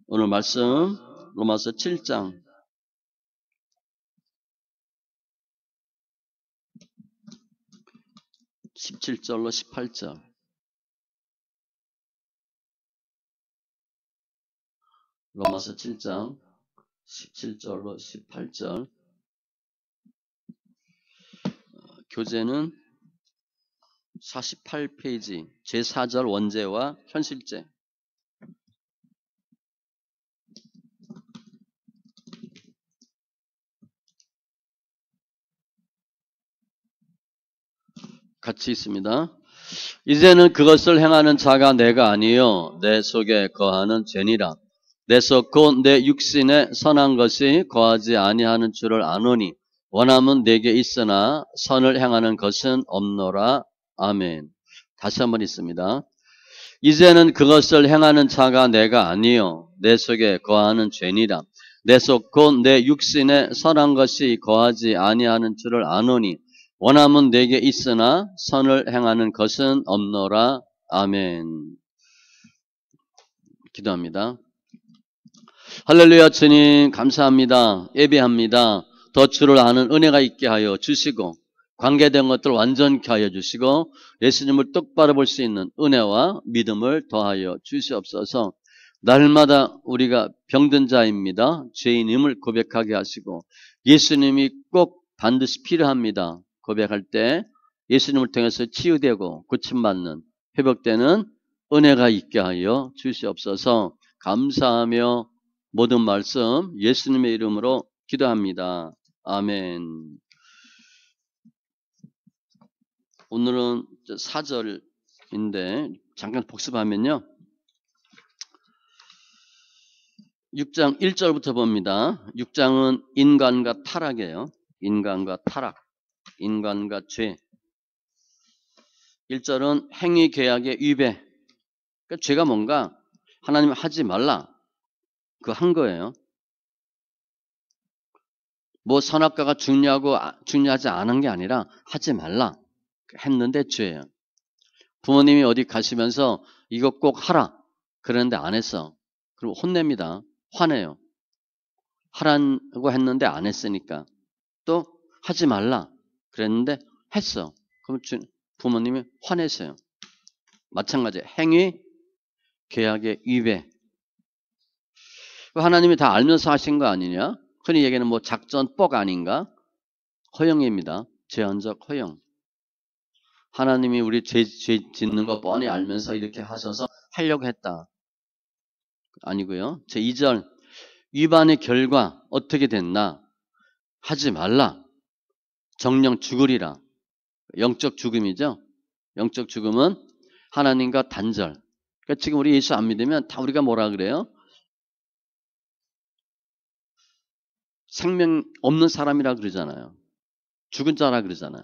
오늘 말씀 로마서 7장 17절로 18절. 로마서 7장 17절로 18절. 교재는 48페이지 제4절 원제와 현실제. 같이 있습니다. 이제는 그것을 행하는 자가 내가 아니요 내 속에 거하는 죄니라. 내 속 곧 내 육신에 선한 것이 거하지 아니하는 줄을 아노니 원함은 내게 있으나 선을 행하는 것은 없노라. 아멘. 다시 한번 있습니다. 이제는 그것을 행하는 자가 내가 아니요 내 속에 거하는 죄니라. 내 속 곧 내 육신에 선한 것이 거하지 아니하는 줄을 아노니 원함은 내게 있으나 선을 행하는 것은 없노라. 아멘. 기도합니다. 할렐루야. 주님 감사합니다. 예배합니다. 더 주를 아는 은혜가 있게 하여 주시고 관계된 것들 완전케 하여 주시고 예수님을 똑바로 볼 수 있는 은혜와 믿음을 더하여 주시옵소서. 날마다 우리가 병든 자입니다. 죄인임을 고백하게 하시고 예수님이 꼭 반드시 필요합니다. 고백할 때 예수님을 통해서 치유되고 고침받는 회복되는 은혜가 있게 하여 주시옵소서. 감사하며 모든 말씀 예수님의 이름으로 기도합니다. 아멘. 오늘은 4절인데 잠깐 복습하면요. 6장 1절부터 봅니다. 6장은 인간과 타락이에요. 인간과 타락, 인간과 죄. 1절은 행위 계약의 위배. 그러니까 죄가 뭔가 하나님 하지 말라. 그거 한 거예요. 뭐 선악과가 중요하지 않은 게 아니라 하지 말라. 했는데 죄예요. 부모님이 어디 가시면서 이거 꼭 하라. 그랬는데 안 했어. 그럼 혼냅니다. 화내요. 하라고 했는데 안 했으니까. 또 하지 말라. 그랬는데 했어. 그럼 부모님이 화내세요. 마찬가지 행위, 계약의 위배. 하나님이 다 알면서 하신 거 아니냐? 흔히 얘기하는 뭐 작전 뻑 아닌가? 허영입니다. 제한적 허영. 하나님이 우리 죄 짓는 거 뻔히 알면서 이렇게 하셔서 하려고 했다. 아니고요. 제2절 위반의 결과 어떻게 됐나? 하지 말라. 정령 죽으리라. 영적 죽음이죠. 영적 죽음은 하나님과 단절. 그러니까 지금 우리 예수 안 믿으면 다 우리가 뭐라 그래요? 생명 없는 사람이라 그러잖아요. 죽은 자라 그러잖아요.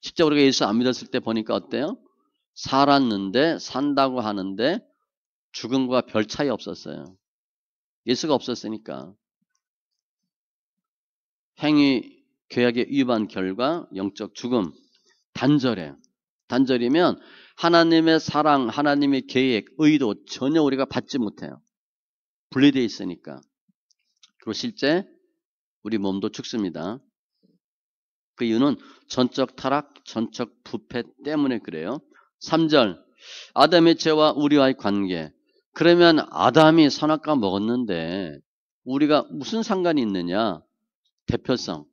직접 우리가 예수 안 믿었을 때 보니까 어때요? 살았는데 산다고 하는데 죽음과 별 차이 없었어요. 예수가 없었으니까. 행위 계약의 위반 결과 영적 죽음. 단절해요. 단절이면 하나님의 사랑, 하나님의 계획, 의도 전혀 우리가 받지 못해요. 분리되어 있으니까. 그리고 실제 우리 몸도 죽습니다. 그 이유는 전적 타락, 전적 부패 때문에 그래요. 3절 아담의 죄와 우리와의 관계. 그러면 아담이 선악과 먹었는데 우리가 무슨 상관이 있느냐? 대표성.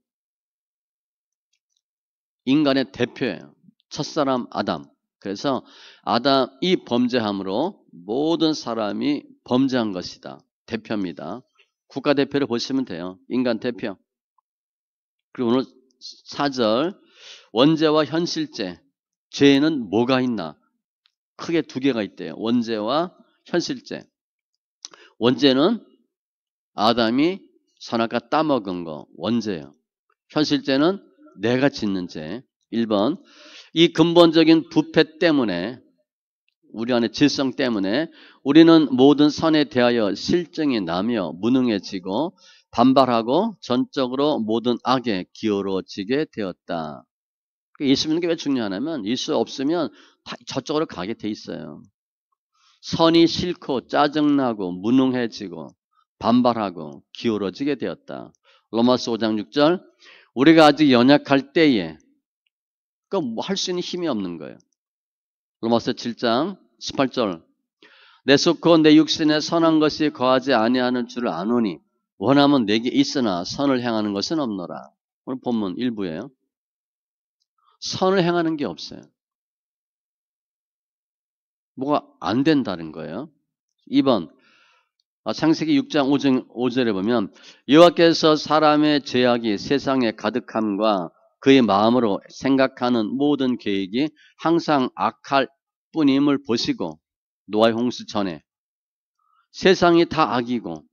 인간의 대표예요. 첫사람 아담. 그래서 아담이 범죄함으로 모든 사람이 범죄한 것이다. 대표입니다. 국가대표를 보시면 돼요. 인간 대표. 그리고 오늘 4절 원죄와 현실죄. 죄에는 뭐가 있나? 크게 두 개가 있대요. 원죄와 현실죄. 원죄는 아담이 선악과 따먹은 거 원죄예요. 현실죄는 내가 짓는 죄. 1번 이 근본적인 부패 때문에 우리 안의 질성 때문에 우리는 모든 선에 대하여 실증이 나며 무능해지고 반발하고 전적으로 모든 악에 기울어지게 되었다. 예수 믿는 게 왜 중요하냐면 예수 없으면 다 저쪽으로 가게 돼 있어요. 선이 싫고 짜증나고 무능해지고 반발하고 기울어지게 되었다. 로마서 5장 6절. 우리가 아직 연약할 때에 뭐 할 수 있는 힘이 없는 거예요. 로마서 7장 18절. 내 속고 내 육신에 선한 것이 거하지 아니하는 줄을 아노니 원하면 내게 있으나 선을 행하는 것은 없노라. 오늘 본문 일부예요. 선을 행하는 게 없어요. 뭐가 안 된다는 거예요. 2번 창세기 6장 5절에 보면 여호와께서 사람의 죄악이 세상에 가득함과 그의 마음으로 생각하는 모든 계획이 항상 악할 뿐임을 보시고 노아의 홍수 전에 세상이 다 악이고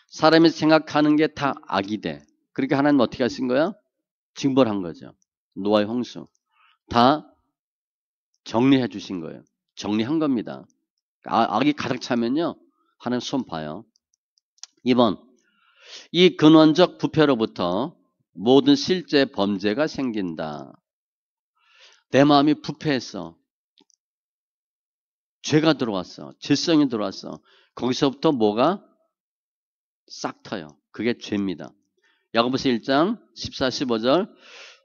사람이 생각하는 게 다 악이 돼. 그러니까 하나님 어떻게 하신 거야? 징벌한 거죠. 노아의 홍수 다 정리해 주신 거예요. 정리한 겁니다. 악이 가득 차면요 하나님 손 봐요. 2번 이 근원적 부패로부터 모든 실제 범죄가 생긴다. 내 마음이 부패했어. 죄가 들어왔어. 죄성이 들어왔어. 거기서부터 뭐가 싹 터요. 그게 죄입니다. 야고보서 1장 14, 15절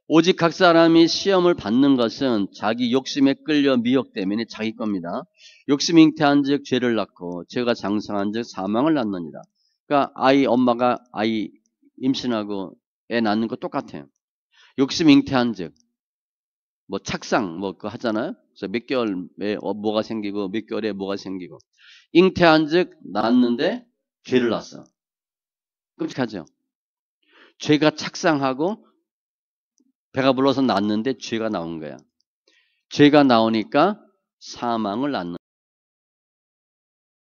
오직 각 사람이 시험을 받는 것은 자기 욕심에 끌려 미혹되면 자기 겁니다. 욕심이 잉태한 즉 죄를 낳고 죄가 장성한 즉 사망을 낳느니라. 그러니까 엄마가 아이 임신하고 애 낳는 거 똑같아요. 욕심 잉태한 즉 뭐 착상 뭐 그거 하잖아요. 그래서 몇 개월에 뭐가 생기고 몇 개월에 뭐가 생기고 잉태한 즉 낳았는데 죄를 낳았어. 끔찍하죠. 죄가 착상하고 배가 불러서 낳았는데 죄가 나온 거야. 죄가 나오니까 사망을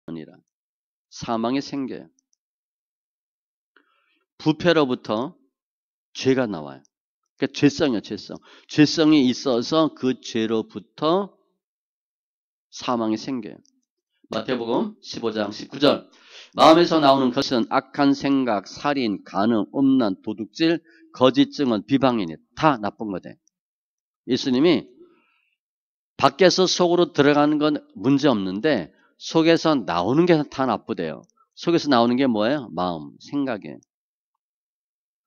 낳느니라. 사망이 생겨요. 부패로부터 죄가 나와요. 그러니까 죄성이요, 죄성. 죄성이 있어서 그 죄로부터 사망이 생겨요. 마태복음 15장 19절. 마음에서 나오는 것은 악한 생각, 살인, 간음, 음란, 도둑질, 거짓 증언, 비방이니 다 나쁜 거대. 예수님이 밖에서 속으로 들어가는 건 문제 없는데 속에서 나오는 게 다 나쁘대요. 속에서 나오는 게 뭐예요? 마음, 생각이에요.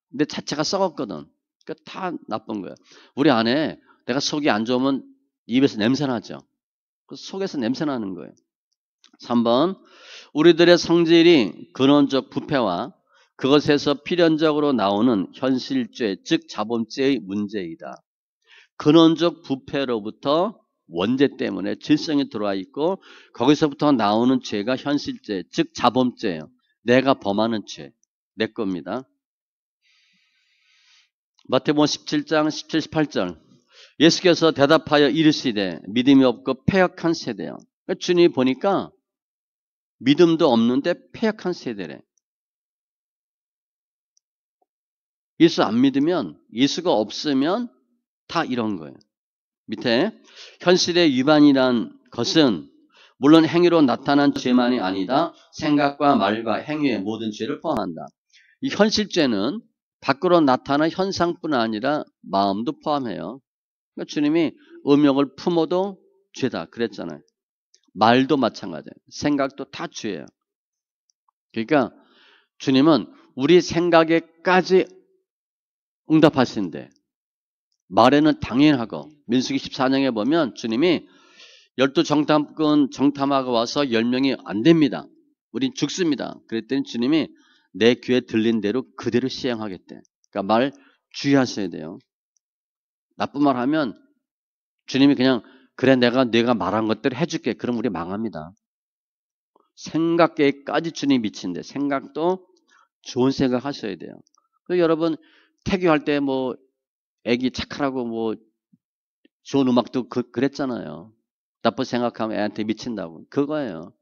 근데 자체가 썩었거든. 그러니까 다 나쁜 거예요. 우리 안에 내가 속이 안 좋으면 입에서 냄새 나죠. 속에서 냄새 나는 거예요. 3번 우리들의 성질이 근원적 부패와 그것에서 필연적으로 나오는 현실죄 즉 자본죄의 문제이다. 근원적 부패로부터 원죄 때문에 질성이 들어와 있고 거기서부터 나오는 죄가 현실죄 즉 자범죄예요. 내가 범하는 죄 내 겁니다. 마태복음 17장 17, 18절 예수께서 대답하여 이르시되 믿음이 없고 패역한 세대요. 그러니까 주님이 보니까 믿음도 없는데 패역한 세대래. 예수 안 믿으면 예수가 없으면 다 이런 거예요. 밑에 현실의 위반이란 것은 물론 행위로 나타난 죄만이 아니다. 생각과 말과 행위의 모든 죄를 포함한다. 이 현실죄는 밖으로 나타난 현상뿐 아니라 마음도 포함해요. 그러니까 주님이 음욕을 품어도 죄다 그랬잖아요. 말도 마찬가지예요. 생각도 다 죄예요. 그러니까 주님은 우리 생각에까지 응답하시는데 말에는 당연하고 민수기 14장에 보면 주님이 12정탐꾼 정탐하고 와서 10명이 안 됩니다. 우린 죽습니다. 그랬더니 주님이 내 귀에 들린 대로 그대로 시행하겠대. 그러니까 말 주의하셔야 돼요. 나쁜 말 하면 주님이 그냥 그래 내가 말한 것대로 해줄게. 그럼 우리 망합니다. 생각에까지 주님이 미친데 생각도 좋은 생각 하셔야 돼요. 그리고 여러분 태교할 때 뭐 애기 착하라고 뭐 좋은 음악도 그랬잖아요. 나쁜 생각하면 애한테 미친다고. 그거예요.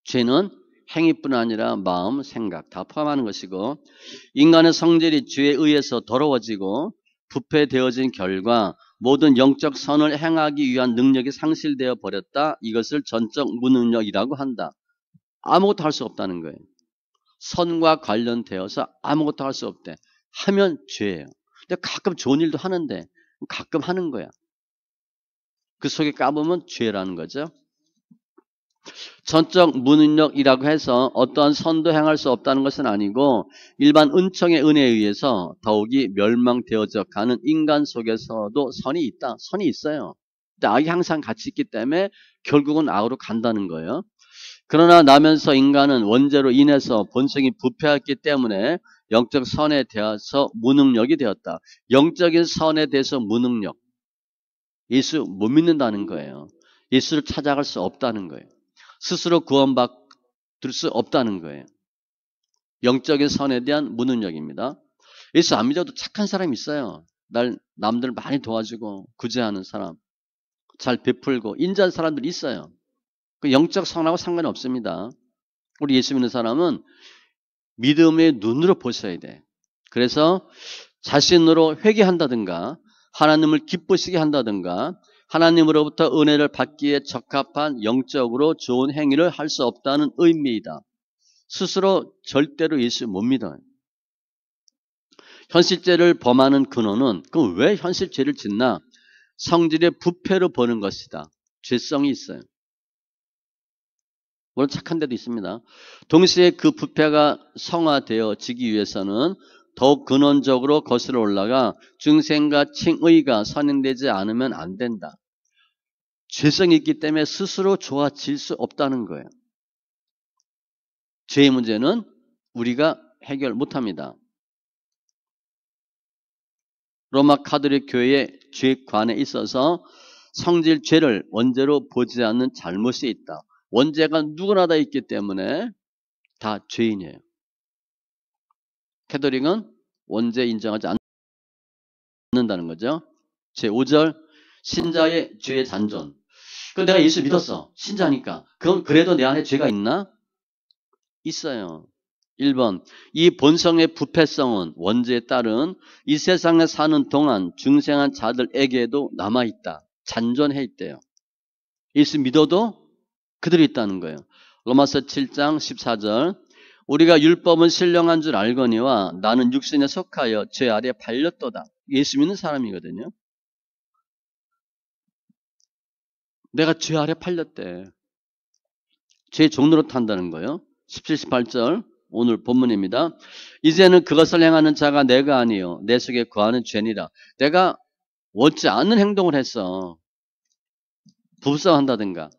죄는 행위뿐 아니라 마음, 생각 다 포함하는 것이고 인간의 성질이 죄에 의해서 더러워지고 부패되어진 결과 모든 영적 선을 행하기 위한 능력이 상실되어 버렸다. 이것을 전적 무능력이라고 한다. 아무것도 할 수 없다는 거예요. 선과 관련되어서 아무것도 할 수 없대. 하면 죄예요. 근데 가끔 좋은 일도 하는데 가끔 하는 거야. 그 속에 까보면 죄라는 거죠. 전적 무능력이라고 해서 어떠한 선도 행할 수 없다는 것은 아니고 일반 은총의 은혜에 의해서 더욱이 멸망되어져 가는 인간 속에서도 선이 있다. 선이 있어요. 근데 악이 항상 같이 있기 때문에 결국은 악으로 간다는 거예요. 그러나 나면서 인간은 원죄로 인해서 본성이 부패했기 때문에 영적 선에 대해서 무능력이 되었다. 영적인 선에 대해서 무능력. 예수 못 믿는다는 거예요. 예수를 찾아갈 수 없다는 거예요. 스스로 구원받을 수 없다는 거예요. 영적인 선에 대한 무능력입니다. 예수 안 믿어도 착한 사람이 있어요. 남들 많이 도와주고 구제하는 사람, 잘 베풀고 인자한 사람들이 있어요. 그 영적 선하고 상관이 없습니다. 우리 예수 믿는 사람은 믿음의 눈으로 보셔야 돼. 그래서 자신으로 회개한다든가 하나님을 기쁘시게 한다든가 하나님으로부터 은혜를 받기에 적합한 영적으로 좋은 행위를 할 수 없다는 의미이다. 스스로 절대로 예수 못 믿어요. 현실죄를 범하는 근원은 그럼 왜 현실죄를 짓나? 성질의 부패로 보는 것이다. 죄성이 있어요. 물론 착한 데도 있습니다. 동시에 그 부패가 성화되어지기 위해서는 더욱 근원적으로 거슬러 올라가 중생과 칭의가 선행되지 않으면 안 된다. 죄성이 있기 때문에 스스로 좋아질 수 없다는 거예요. 죄의 문제는 우리가 해결 못합니다. 로마 카톨릭 교회의 죄관에 있어서 성질 죄를 원죄로 보지 않는 잘못이 있다. 원죄가 누구나 다 있기 때문에 다 죄인이에요. 카톨릭은 원죄 인정하지 않는다는 거죠. 제5절 신자의 죄의 잔존. 내가 예수 믿었어. 신자니까. 그럼 그래도 내 안에 죄가 있나? 있어요. 1번 이 본성의 부패성은 원죄에 따른 이 세상에 사는 동안 중생한 자들에게도 남아있다. 잔존해 있대요. 예수 믿어도 그들이 있다는 거예요. 로마서 7장 14절 우리가 율법은 신령한 줄 알거니와 나는 육신에 속하여 죄 아래 팔렸도다. 예수 믿는 사람이거든요. 내가 죄 아래 팔렸대. 죄 종로로 탄다는 거예요. 17, 18절 오늘 본문입니다. 이제는 그것을 행하는 자가 내가 아니요 내 속에 거하는 죄니라. 내가 원치 않는 행동을 했어. 부부싸움한다든가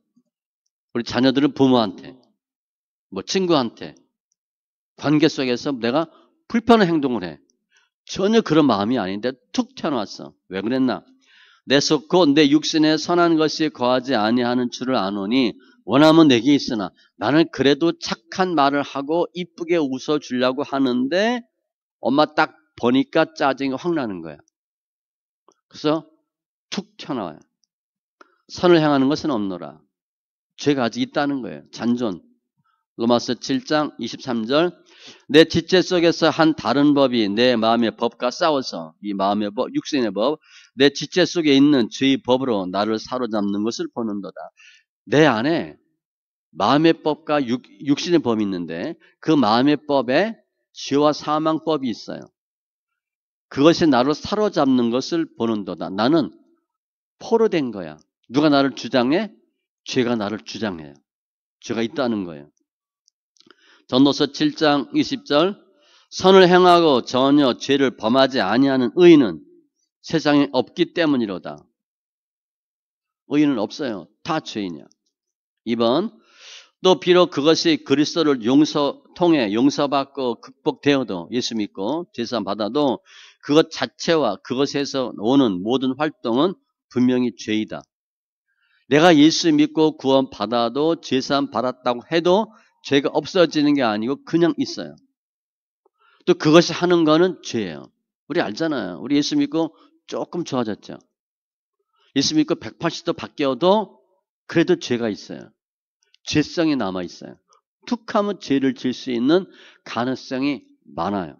우리 자녀들은 부모한테 뭐 친구한테 관계 속에서 내가 불편한 행동을 해. 전혀 그런 마음이 아닌데 툭 튀어나왔어. 왜 그랬나? 내 속 곧 내 육신에 선한 것이 거하지 아니하는 줄을 아노니 원함은 내게 있으나 나는 그래도 착한 말을 하고 이쁘게 웃어주려고 하는데 엄마 딱 보니까 짜증이 확 나는 거야. 그래서 툭 튀어나와요. 선을 향하는 것은 없노라. 죄가 아직 있다는 거예요. 잔존. 로마서 7장 23절 내 지체 속에서 한 다른 법이 내 마음의 법과 싸워서 이 마음의 법, 육신의 법, 내 지체 속에 있는 죄의 법으로 나를 사로잡는 것을 보는도다. 내 안에 마음의 법과 육신의 법이 있는데 그 마음의 법에 죄와 사망법이 있어요. 그것이 나를 사로잡는 것을 보는도다. 나는 포로된 거야. 누가 나를 주장해? 죄가 나를 주장해요. 죄가 있다는 거예요. 전도서 7장 20절 선을 행하고 전혀 죄를 범하지 아니하는 의인은 세상에 없기 때문이로다. 의인은 없어요. 다 죄인이야. 2번 또 비록 그것이 그리스도를 통해 용서받고 극복되어도 예수 믿고 제사함 받아도 그것 자체와 그것에서 오는 모든 활동은 분명히 죄이다. 내가 예수 믿고 구원 받아도 제사함 받았다고 해도 죄가 없어지는 게 아니고 그냥 있어요. 또 그것이 하는 거는 죄예요. 우리 알잖아요. 우리 예수 믿고 조금 좋아졌죠. 예수 믿고 180도 바뀌어도 그래도 죄가 있어요. 죄성이 남아있어요. 툭 하면 죄를 질 수 있는 가능성이 많아요.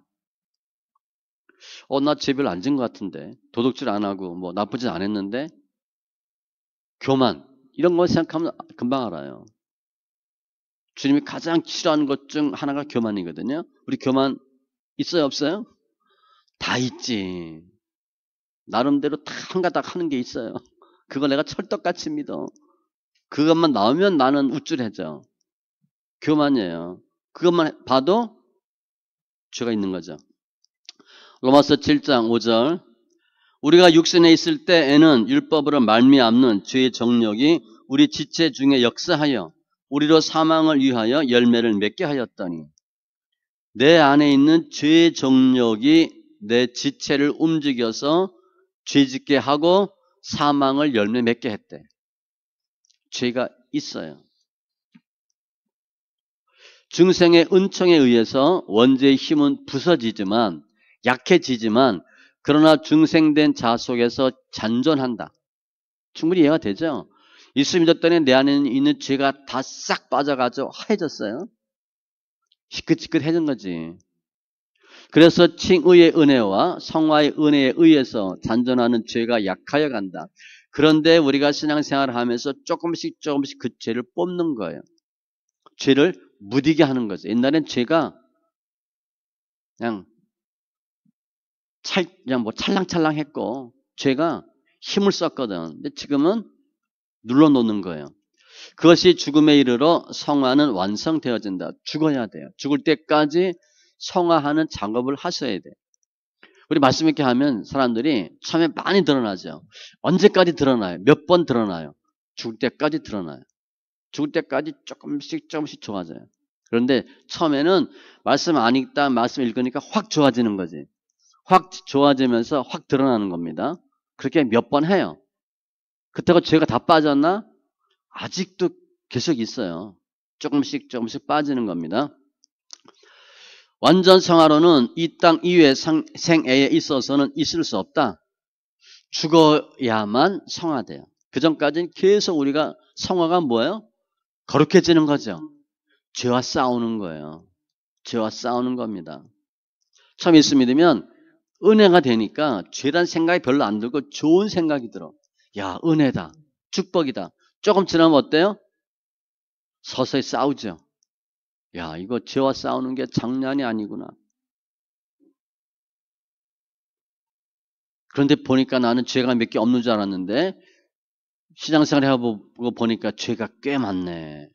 나 죄 별로 안 진 것 같은데 도둑질 안 하고 뭐 나쁘진 않았는데 교만 이런 거 생각하면 금방 알아요. 주님이 가장 싫어하는 것 중 하나가 교만이거든요. 우리 교만 있어요 없어요? 다 있지. 나름대로 다 한 가닥 하는 게 있어요. 그걸 내가 철떡같이 믿어. 그것만 나오면 나는 우쭐해져. 교만이에요. 그것만 봐도 죄가 있는 거죠. 로마서 7장 5절. 우리가 육신에 있을 때에는 율법으로 말미암는 죄의 정욕이 우리 지체 중에 역사하여 우리로 사망을 위하여 열매를 맺게 하였더니 내 안에 있는 죄의 정욕이 내 지체를 움직여서 죄짓게 하고 사망을 열매 맺게 했대. 죄가 있어요. 중생의 은총에 의해서 원죄의 힘은 부서지지만 약해지지만 그러나 중생된 자 속에서 잔존한다. 충분히 이해가 되죠? 예수 믿었더니 내 안에 있는 죄가 다 싹 빠져가지고 하얘졌어요. 희끗희끗해진 거지. 그래서 칭의의 은혜와 성화의 은혜에 의해서 잔존하는 죄가 약하여 간다. 그런데 우리가 신앙생활을 하면서 조금씩 그 죄를 뽑는 거예요. 죄를 무디게 하는 거죠. 옛날엔 죄가 그냥 뭐 찰랑찰랑했고 죄가 힘을 썼거든. 근데 지금은 눌러놓는 거예요. 그것이 죽음에 이르러 성화는 완성되어진다. 죽어야 돼요. 죽을 때까지 성화하는 작업을 하셔야 돼요. 우리 말씀 있게 하면 사람들이 처음에 많이 드러나죠. 언제까지 드러나요? 몇 번 드러나요? 죽을 때까지 드러나요. 죽을 때까지 조금씩 좋아져요. 그런데 처음에는 말씀 안 읽다 말씀 읽으니까 확 좋아지는 거지. 확 좋아지면서 확 드러나는 겁니다. 그렇게 몇 번 해요. 그렇다고 죄가 다 빠졌나? 아직도 계속 있어요. 조금씩 빠지는 겁니다. 완전 성화로는 이 땅 이외의 생애에 있어서는 있을 수 없다. 죽어야만 성화돼요. 그 전까지는 계속 우리가 성화가 뭐예요? 거룩해지는 거죠. 죄와 싸우는 거예요. 죄와 싸우는 겁니다. 처음 예수 믿으면 은혜가 되니까 죄란 생각이 별로 안 들고 좋은 생각이 들어. 야, 은혜다. 축복이다. 조금 지나면 어때요? 서서히 싸우죠. 야, 이거 죄와 싸우는 게 장난이 아니구나. 그런데 보니까 나는 죄가 몇 개 없는 줄 알았는데 신앙생활 해보고 보니까 죄가 꽤 많네.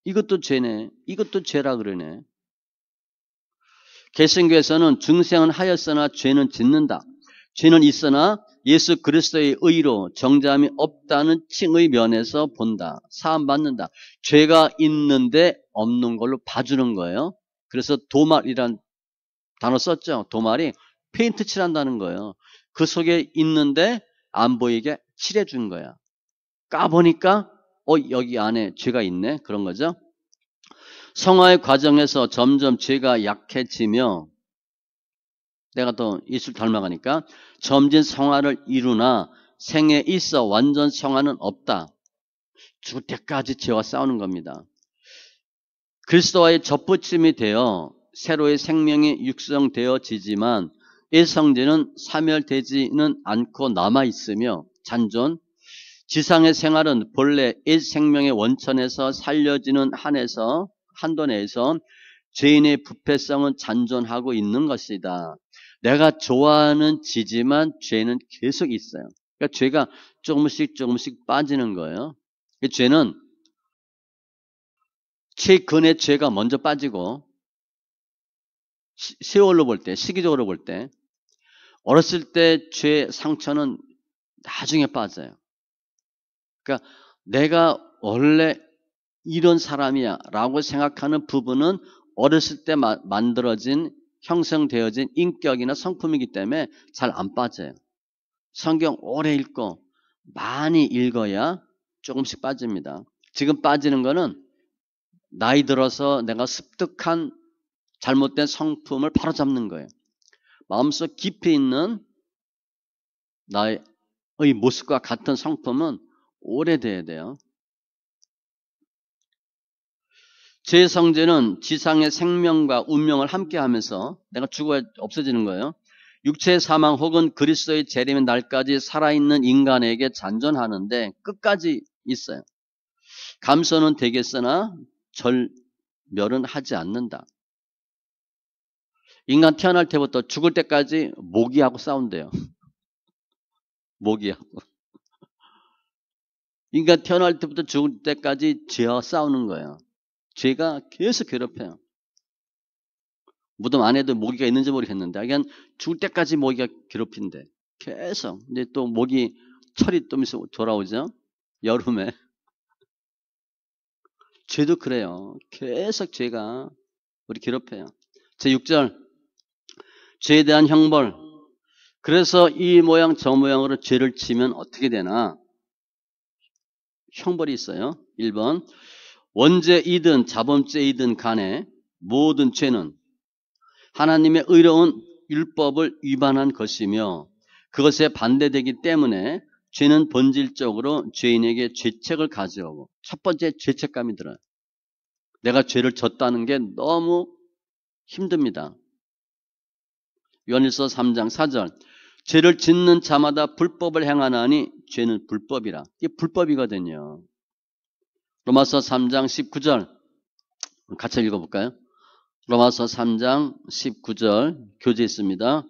이것도 죄네. 이것도 죄라 그러네. 개신교에서는 중생은 하였으나 죄는 짓는다. 죄는 있으나 예수 그리스도의 의로 정죄함이 없다는 칭의 면에서 본다. 사함받는다. 죄가 있는데 없는 걸로 봐주는 거예요. 그래서 도말이란 단어 썼죠. 도말이 페인트 칠한다는 거예요. 그 속에 있는데 안 보이게 칠해준 거야. 까보니까 여기 안에 죄가 있네. 그런 거죠. 성화의 과정에서 점점 죄가 약해지며 내가 또 예수를 닮아가니까 점진 성화를 이루나 생에 있어 완전 성화는 없다. 죽을 때까지 죄와 싸우는 겁니다. 그리스도와의 접붙임이 되어 새로의 생명이 육성되어지지만 이 성질은 사멸되지는 않고 남아있으며 잔존, 지상의 생활은 본래 이 생명의 원천에서 살려지는 한도 내에서 죄인의 부패성은 잔존하고 있는 것이다. 내가 좋아하는 지지만 죄는 계속 있어요. 그러니까 죄가 조금씩 빠지는 거예요. 죄는 최근의 죄가 먼저 빠지고 세월로 볼 때, 시기적으로 볼 때 어렸을 때 죄 상처는 나중에 빠져요. 그러니까 내가 원래 이런 사람이야 라고 생각하는 부분은 어렸을 때 만들어진 형성되어진 인격이나 성품이기 때문에 잘 안 빠져요. 성경 오래 읽고 많이 읽어야 조금씩 빠집니다. 지금 빠지는 거는 나이 들어서 내가 습득한 잘못된 성품을 바로잡는 거예요. 마음속 깊이 있는 나의 모습과 같은 성품은 오래돼야 돼요. 제 성제는 지상의 생명과 운명을 함께하면서 내가 죽어야 없어지는 거예요. 육체의 사망 혹은 그리스도의 재림의 날까지 살아있는 인간에게 잔존하는데 끝까지 있어요. 감소는 되겠으나 절멸은 하지 않는다. 인간 태어날 때부터 죽을 때까지 모기하고 싸운대요. 모기하고. 인간 태어날 때부터 죽을 때까지 죄와 싸우는 거예요. 죄가 계속 괴롭혀요. 무덤 안에도 모기가 있는지 모르겠는데, 그냥 죽을 때까지 모기가 괴롭힌대. 계속. 이제 또 모기 철이 좀 있어 돌아오죠? 여름에. 죄도 그래요. 계속 죄가 우리 괴롭혀요. 제6절. 죄에 대한 형벌. 그래서 이 모양 저 모양으로 죄를 지면 어떻게 되나? 형벌이 있어요. 1번. 원죄이든 자범죄이든 간에 모든 죄는 하나님의 의로운 율법을 위반한 것이며 그것에 반대되기 때문에 죄는 본질적으로 죄인에게 죄책을 가져오고, 첫 번째 죄책감이 들어요. 내가 죄를 졌다는 게 너무 힘듭니다. 요한일서 3장 4절. 죄를 짓는 자마다 불법을 행하나니 죄는 불법이라. 이게 불법이거든요. 로마서 3장 19절 같이 읽어볼까요? 로마서 3장 19절 교재 있습니다.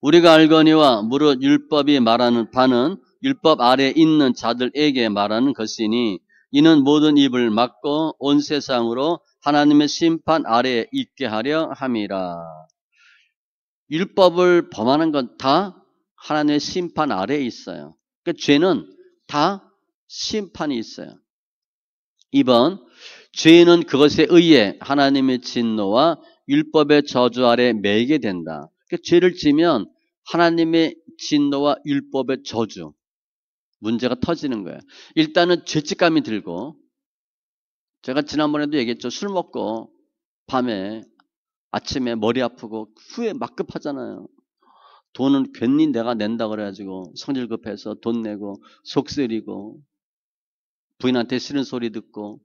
우리가 알거니와 무릇 율법이 말하는 바는 율법 아래 있는 자들에게 말하는 것이니 이는 모든 입을 막고 온 세상으로 하나님의 심판 아래에 있게 하려 함이라. 율법을 범하는 건 다 하나님의 심판 아래에 있어요. 그러니까 죄는 다 심판이 있어요. 2번, 죄는 그것에 의해 하나님의 진노와 율법의 저주 아래 매이게 된다. 그러니까 죄를 지면 하나님의 진노와 율법의 저주, 문제가 터지는 거예요. 일단은 죄책감이 들고, 제가 지난번에도 얘기했죠. 술 먹고 밤에 아침에 머리 아프고 후에 막 급하잖아요. 돈은 괜히 내가 낸다 그래가지고 성질 급해서 돈 내고 속 쓰리고 부인한테 싫은 소리 듣고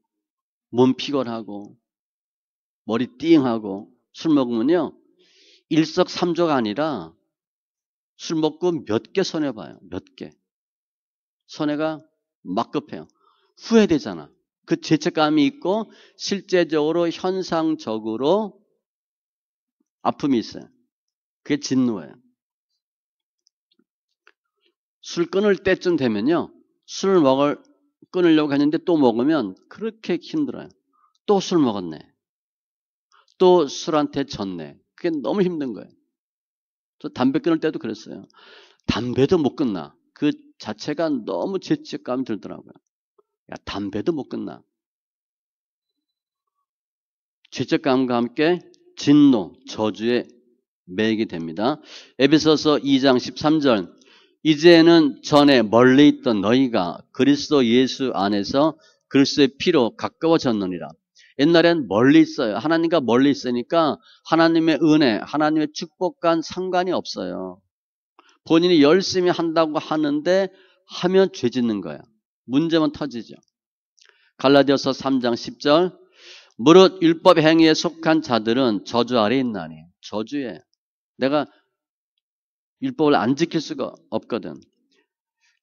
몸 피곤하고 머리 띵하고. 술 먹으면요 일석삼조가 아니라 술 먹고 몇 개 손해봐요. 몇 개. 손해가 막 급해요. 후회되잖아. 그 죄책감이 있고 실제적으로 현상적으로 아픔이 있어요. 그게 진노예요. 술 끊을 때쯤 되면요. 술을 끊으려고 했는데 또 먹으면 그렇게 힘들어요. 또 술 먹었네. 또 술한테 졌네. 그게 너무 힘든 거예요. 저 담배 끊을 때도 그랬어요. 담배도 못 끊나. 그 자체가 너무 죄책감이 들더라고요. 야, 담배도 못 끊나. 죄책감과 함께 진노, 저주에 매이게 됩니다. 에베소서 2장 13절. 이제는 전에 멀리 있던 너희가 그리스도 예수 안에서 그리스도의 피로 가까워졌느니라. 옛날엔 멀리 있어요. 하나님과 멀리 있으니까 하나님의 은혜, 하나님의 축복과는 상관이 없어요. 본인이 열심히 한다고 하는데 하면 죄 짓는 거예요. 문제만 터지죠. 갈라디아서 3장 10절. 무릇 율법 행위에 속한 자들은 저주 아래 있나니. 저주에. 내가 율법을 안 지킬 수가 없거든.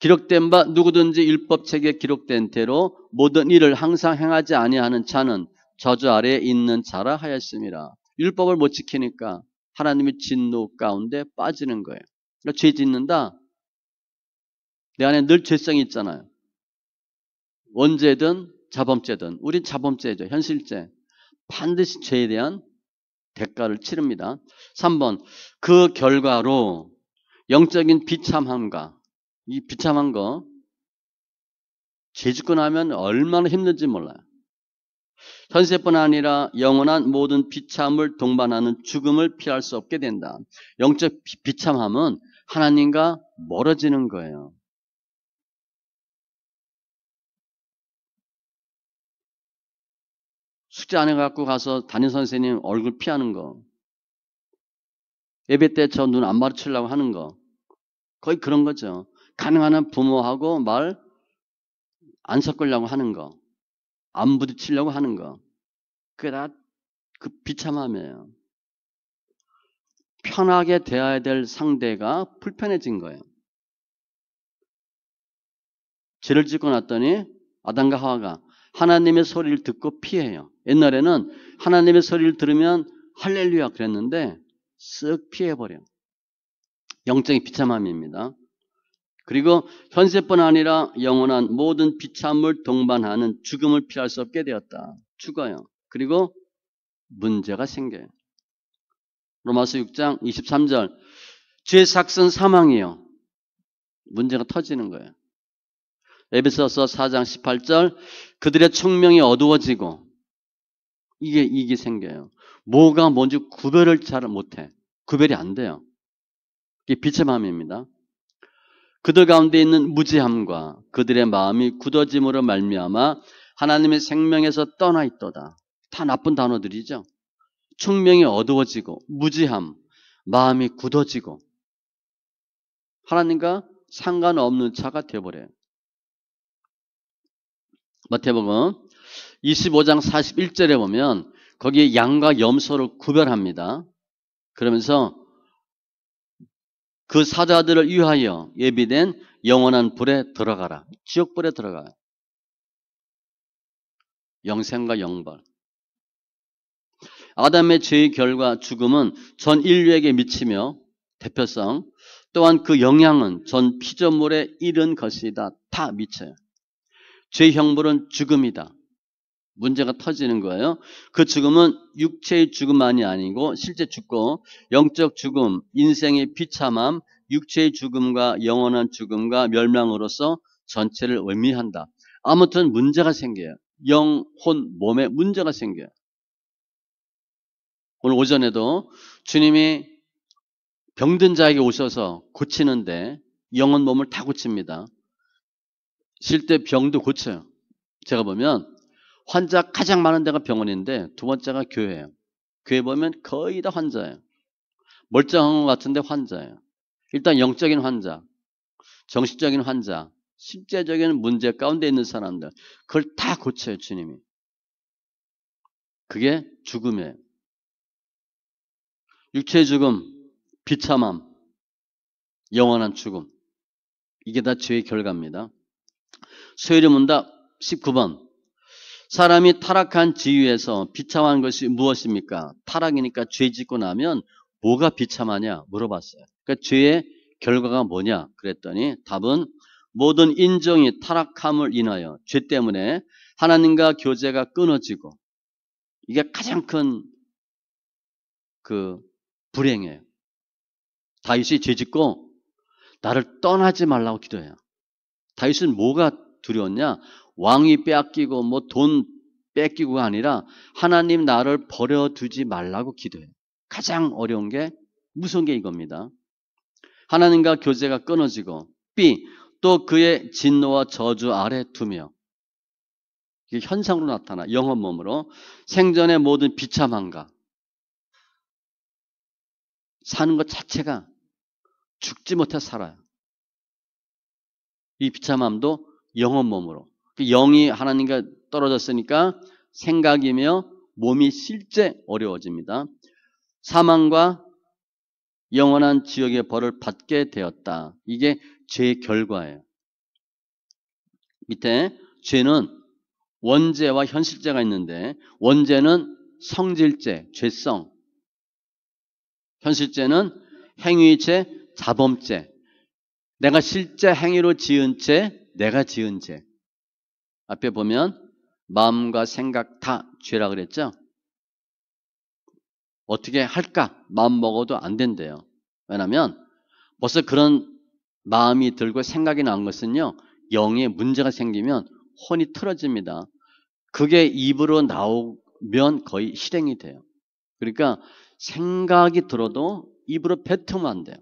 기록된 바 누구든지 율법책에 기록된 대로 모든 일을 항상 행하지 아니하는 자는 저주 아래에 있는 자라 하였습니다. 율법을 못 지키니까 하나님의 진노 가운데 빠지는 거예요. 그러니까 죄 짓는다. 내 안에 늘 죄성이 있잖아요. 원죄든 자범죄든. 우린 자범죄죠. 현실죄. 반드시 죄에 대한 대가를 치릅니다. 3번. 그 결과로 영적인 비참함과 이 비참한 거 죄 짓고 나면 얼마나 힘든지 몰라요. 현세뿐 아니라 영원한 모든 비참을 동반하는 죽음을 피할 수 없게 된다. 영적 비참함은 하나님과 멀어지는 거예요. 숙제 안 해갖고 가서 담임선생님 얼굴 피하는 거, 예배 때 저 눈 안 마주치려고 하는 거, 거의 그런 거죠. 가능한 한 부모하고 말 안 섞으려고 하는 거, 안 부딪히려고 하는 거, 그게 다 그 비참함이에요. 편하게 대해야 될 상대가 불편해진 거예요. 죄를 짓고 났더니 아담과 하와가 하나님의 소리를 듣고 피해요. 옛날에는 하나님의 소리를 들으면 할렐루야 그랬는데 쓱 피해버려. 영적인 비참함입니다. 그리고 현세뿐 아니라 영원한 모든 비참을 동반하는 죽음을 피할 수 없게 되었다. 죽어요. 그리고 문제가 생겨요. 로마서 6장 23절. 죄의 삭은 사망이요. 문제가 터지는 거예요. 에베소서 4장 18절. 그들의 총명이 어두워지고 이게 생겨요. 뭐가 뭔지 구별을 잘 못해. 구별이 안 돼요. 이게 비참함입니다. 그들 가운데 있는 무지함과 그들의 마음이 굳어짐으로 말미암아 하나님의 생명에서 떠나 있도다. 다 나쁜 단어들이죠. 총명이 어두워지고 무지함, 마음이 굳어지고 하나님과 상관없는 자가 되어버려요. 마태복음 25장 41절에 보면 거기에 양과 염소를 구별합니다. 그러면서 그 사자들을 위하여 예비된 영원한 불에 들어가라. 지옥불에 들어가요. 영생과 영벌. 아담의 죄의 결과 죽음은 전 인류에게 미치며 대표성 또한 그 영향은 전 피조물에 이른 것이다. 다 미쳐요. 죄의 형벌은 죽음이다. 문제가 터지는 거예요. 그 죽음은 육체의 죽음만이 아니고 실제 죽고 영적 죽음, 인생의 비참함, 육체의 죽음과 영원한 죽음과 멸망으로서 전체를 의미한다. 아무튼 문제가 생겨요. 영, 혼, 몸에 문제가 생겨요. 오늘 오전에도 주님이 병든 자에게 오셔서 고치는데 영혼 몸을 다 고칩니다. 실제 병도 고쳐요. 제가 보면 환자 가장 많은 데가 병원인데 두 번째가 교회예요. 교회 보면 거의 다 환자예요. 멀쩡한 것 같은데 환자예요. 일단 영적인 환자, 정신적인 환자, 실제적인 문제 가운데 있는 사람들 그걸 다 고쳐요. 주님이. 그게 죽음이에요. 육체의 죽음, 비참함, 영원한 죽음. 이게 다 죄의 결과입니다. 소요리 문답 19번. 사람이 타락한 지위에서 비참한 것이 무엇입니까? 타락이니까 죄 짓고 나면 뭐가 비참하냐 물어봤어요. 그러니까 죄의 결과가 뭐냐 그랬더니 답은 모든 인종이 타락함을 인하여 죄 때문에 하나님과 교제가 끊어지고 이게 가장 큰 그 불행이에요. 다윗이 죄 짓고 나를 떠나지 말라고 기도해요. 다윗은 뭐가 두려웠냐? 왕이 빼앗기고 뭐 돈 뺏기고가 아니라 하나님 나를 버려두지 말라고 기도해요. 가장 어려운 게 무서운 게 이겁니다. 하나님과 교제가 끊어지고 B 또 그의 진노와 저주 아래 두며 이게 현상으로 나타나 영혼 몸으로 생전의 모든 비참함과 사는 것 자체가 죽지 못해 살아요. 이 비참함도 영혼 몸으로 영이 하나님과 떨어졌으니까 생각이며 몸이 실제 어려워집니다. 사망과 영원한 지옥의 벌을 받게 되었다. 이게 죄의 결과예요. 밑에 죄는 원죄와 현실죄가 있는데 원죄는 성질죄, 죄성. 현실죄는 행위죄, 자범죄. 내가 실제 행위로 지은 죄, 내가 지은 죄. 앞에 보면 마음과 생각 다 죄라 그랬죠? 어떻게 할까? 마음 먹어도 안 된대요. 왜냐하면 벌써 그런 마음이 들고 생각이 난 것은요. 영에 문제가 생기면 혼이 틀어집니다. 그게 입으로 나오면 거의 실행이 돼요. 그러니까 생각이 들어도 입으로 뱉으면 안 돼요.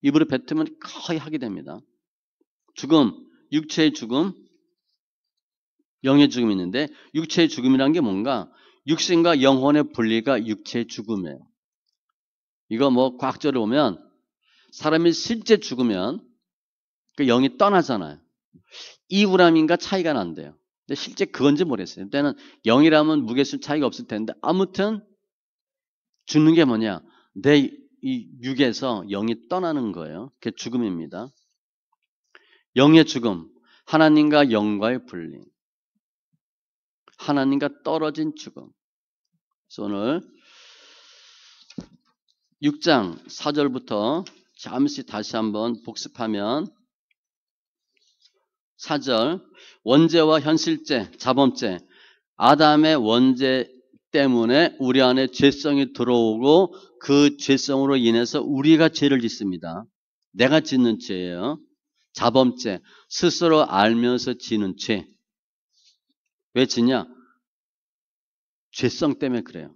입으로 뱉으면 거의 하게 됩니다. 죽음, 육체의 죽음, 영의 죽음이 있는데 육체의 죽음이란 게 뭔가? 육신과 영혼의 분리가 육체의 죽음이에요. 이거 뭐 과학적으로 보면 사람이 실제 죽으면 그 영이 떠나잖아요. 이우람인가 차이가 난대요. 근데 실제 그건지 모르겠어요. 그때는 영이라면 무게수 차이가 없을 텐데 아무튼 죽는 게 뭐냐? 내 이 육에서 영이 떠나는 거예요. 그게 죽음입니다. 영의 죽음, 하나님과 영과의 분리, 하나님과 떨어진 죽음. 그래서 오늘 6장 4절부터 잠시 다시 한번 복습하면 4절 원죄와 현실죄, 자범죄. 아담의 원죄 때문에 우리 안에 죄성이 들어오고 그 죄성으로 인해서 우리가 죄를 짓습니다. 내가 짓는 죄예요. 자범죄, 스스로 알면서 지는 죄. 왜 지냐? 죄성 때문에 그래요.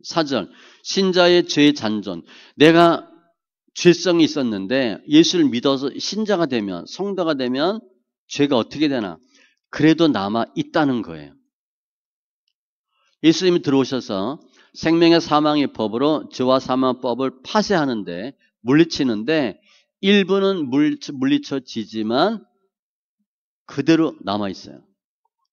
4절 신자의 죄의 잔존. 내가 죄성이 있었는데 예수를 믿어서 신자가 되면, 성도가 되면 죄가 어떻게 되나? 그래도 남아 있다는 거예요. 예수님이 들어오셔서 생명의 사망의 법으로 죄와 사망법을 파쇄하는데, 물리치는데 일부는 물리쳐지지만 그대로 남아있어요.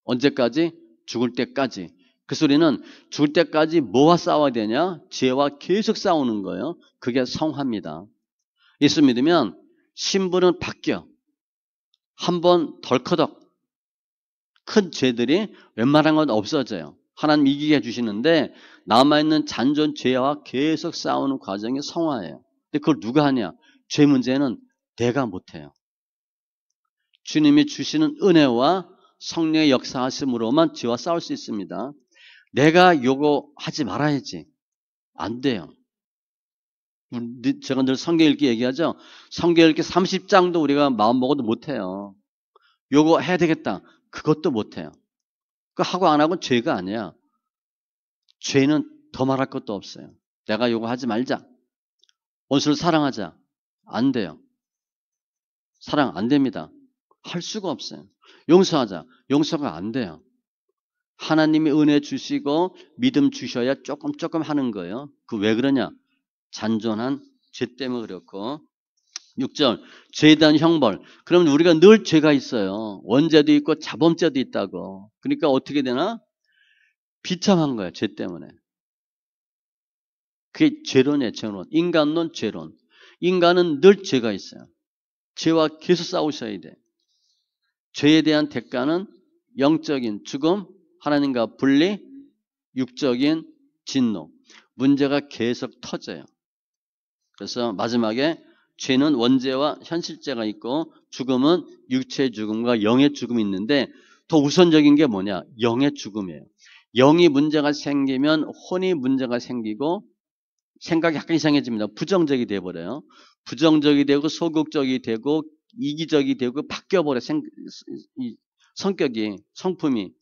언제까지? 죽을 때까지. 그 소리는 죽을 때까지 뭐와 싸워야 되냐? 죄와 계속 싸우는 거예요. 그게 성화입니다. 예수 믿으면 신분은 바뀌어. 한번 덜커덕 큰 죄들이 웬만한 건 없어져요. 하나님 이기게 해주시는데 남아있는 잔존 죄와 계속 싸우는 과정이 성화예요. 근데 그걸 누가 하냐? 죄 문제는 내가 못해요. 주님이 주시는 은혜와 성령의 역사하심으로만 죄와 싸울 수 있습니다. 내가 요거 하지 말아야지. 안 돼요. 제가 늘 성경 읽기 얘기하죠. 성경 읽기 30장도 우리가 마음 먹어도 못해요. 요거 해야 되겠다. 그것도 못해요. 그 하고 안 하고는 죄가 아니야. 죄는 더 말할 것도 없어요. 내가 요거 하지 말자. 원수를 사랑하자. 안 돼요. 사랑 안 됩니다. 할 수가 없어요. 용서하자. 용서가 안 돼요. 하나님이 은혜 주시고 믿음 주셔야 조금 하는 거예요. 그 왜 그러냐? 잔존한 죄 때문에 그렇고. 6절 죄에 대한 형벌. 그러면 우리가 늘 죄가 있어요. 원죄도 있고 자범죄도 있다고. 그러니까 어떻게 되나? 비참한 거예요. 죄 때문에. 그게 죄론이에요. 죄론. 인간론 죄론. 인간은 늘 죄가 있어요. 죄와 계속 싸우셔야 돼. 죄에 대한 대가는 영적인 죽음, 하나님과 분리, 육적인 진노. 문제가 계속 터져요. 그래서 마지막에 죄는 원죄와 현실죄가 있고 죽음은 육체의 죽음과 영의 죽음이 있는데 더 우선적인 게 뭐냐? 영의 죽음이에요. 영이 문제가 생기면 혼이 문제가 생기고 생각이 약간 이상해집니다. 부정적이 돼버려요. 부정적이 되고 소극적이 되고 이기적이 되고 바뀌어버려요. 성격이, 성품이.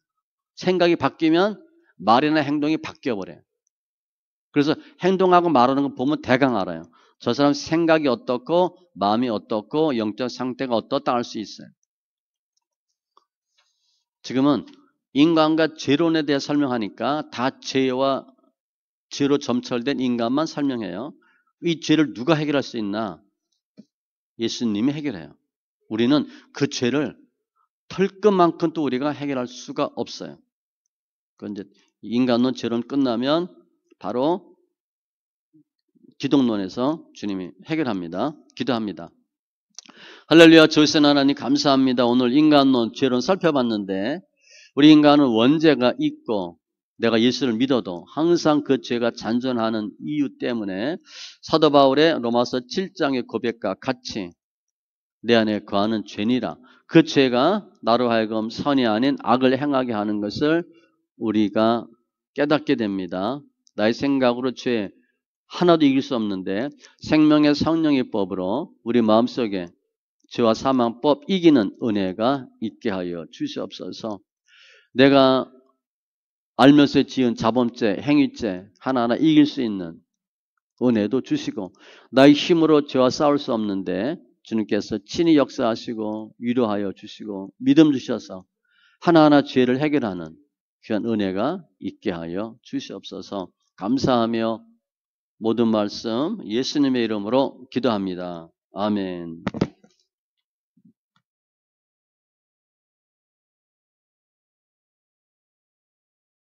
생각이 바뀌면 말이나 행동이 바뀌어버려요. 그래서 행동하고 말하는 거 보면 대강 알아요. 저 사람 생각이 어떻고 마음이 어떻고 영적 상태가 어떻다 알 수 있어요. 지금은 인간과 죄론에 대해 설명하니까 다 죄와 죄로 점철된 인간만 설명해요. 이 죄를 누가 해결할 수 있나? 예수님이 해결해요. 우리는 그 죄를 털끝만큼 또 우리가 해결할 수가 없어요. 그 이제 인간론 죄론 끝나면 바로 기독론에서 주님이 해결합니다. 기도합니다. 할렐루야. 조선 하나님 감사합니다. 오늘 인간론 죄론 살펴봤는데 우리 인간은 원죄가 있고 내가 예수를 믿어도 항상 그 죄가 잔존하는 이유 때문에 사도 바울의 로마서 7장의 고백과 같이 내 안에 거하는 죄니라. 그 죄가 나로 하여금 선이 아닌 악을 행하게 하는 것을 우리가 깨닫게 됩니다. 나의 생각으로 죄 하나도 이길 수 없는데 생명의 성령의 법으로 우리 마음속에 죄와 사망법 이기는 은혜가 있게 하여 주시옵소서. 내가 알면서 지은 자범죄, 행위죄 하나하나 이길 수 있는 은혜도 주시고 나의 힘으로 죄와 싸울 수 없는데 주님께서 친히 역사하시고 위로하여 주시고 믿음 주셔서 하나하나 죄를 해결하는 귀한 은혜가 있게 하여 주시옵소서. 감사하며 모든 말씀 예수님의 이름으로 기도합니다. 아멘.